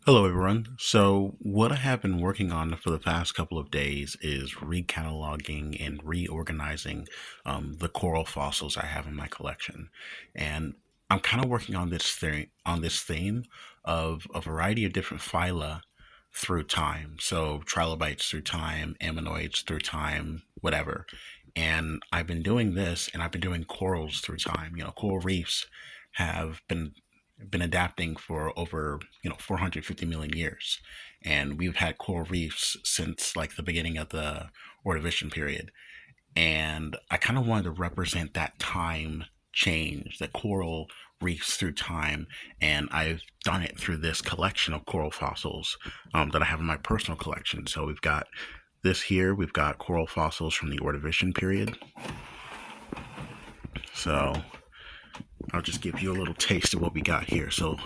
Hello, everyone. So, what I have been working on for the past couple of days is recataloging and reorganizing the coral fossils I have in my collection, and I'm kind of working on this theme of a variety of different phyla through time. So, trilobites through time, ammonoids through time, whatever. And I've been doing this, and I've been doing corals through time. Coral reefs have been adapting for over 450 million years, and we've had coral reefs since like the beginning of the Ordovician period. And I kind of wanted to represent that time change, the coral reefs through time, and I've done it through this collection of coral fossils that I have in my personal collection. So we've got this here. We've got coral fossils from the Ordovician period. So I'll just give you a little taste of what we got here. So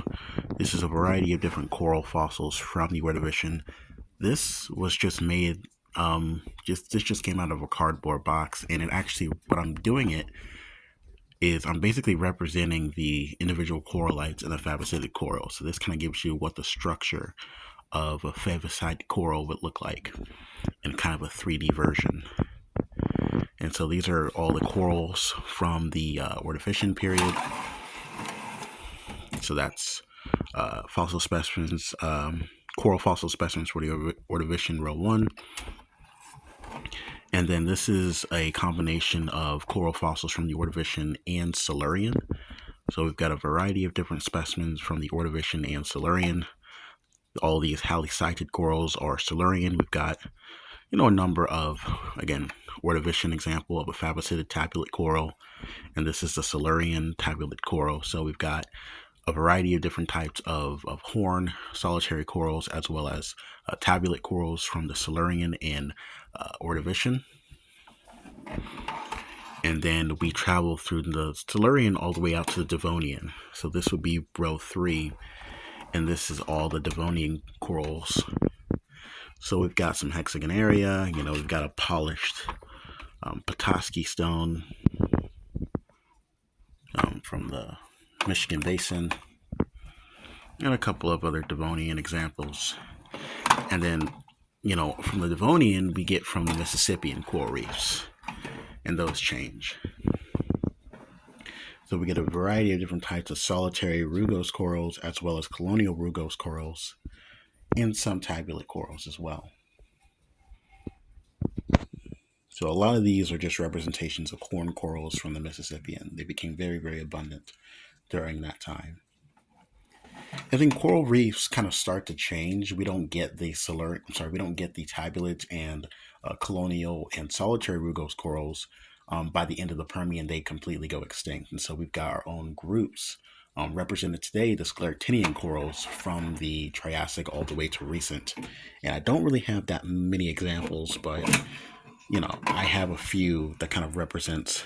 this is a variety of different coral fossils from the Ordovician. This was just made, this just came out of a cardboard box, and it actually, what I'm doing it is I'm basically representing the individual corallites in a fabacitic coral. So this kind of gives you what the structure of a fabacitic coral would look like in kind of a 3D version. And so these are all the corals from the Ordovician period. So that's fossil specimens, coral fossil specimens for the Ordovician row 1. And then this is a combination of coral fossils from the Ordovician and Silurian. So we've got a variety of different specimens from the Ordovician and Silurian. All these halicited corals are Silurian. We've got, a number of, again, Ordovician example of a fabacited tabulate coral, and this is the Silurian tabulate coral. So we've got a variety of different types of horn solitary corals, as well as tabulate corals from the Silurian and Ordovician. And then we travel through the Silurian all the way out to the Devonian. So this would be row 3, and this is all the Devonian corals. So we've got some hexagonaria, we've got a polished Petoskey stone from the Michigan Basin, and a couple of other Devonian examples. And then, from the Devonian, we get from the Mississippian coral reefs, and those change. So we get a variety of different types of solitary rugose corals, as well as colonial rugose corals, and some tabulate corals as well. So a lot of these are just representations of horn corals from the Mississippian. They became very, very abundant during that time. I think coral reefs kind of start to change. We don't get the we don't get the tabulate and colonial and solitary rugose corals. By the end of the Permian, they completely go extinct, and so we've got our own groups represented today, the scleractinian corals from the Triassic all the way to recent. And I don't really have that many examples, but I have a few that kind of represents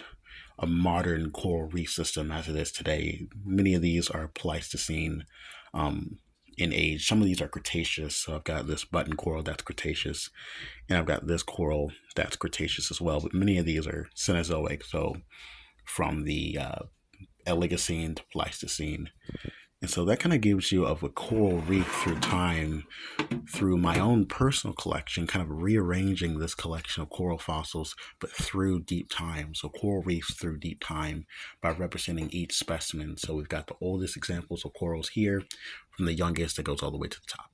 a modern coral reef system as it is today. Many of these are Pleistocene in age. Some of these are Cretaceous. So I've got this button coral that's Cretaceous, and I've got this coral that's Cretaceous as well. But many of these are Cenozoic, so from the Oligocene to Pleistocene. And so that kind of gives you of a coral reef through time, through my own personal collection, kind of rearranging this collection of coral fossils, but through deep time. So coral reefs through deep time by representing each specimen. So we've got the oldest examples of corals here, from the youngest that goes all the way to the top.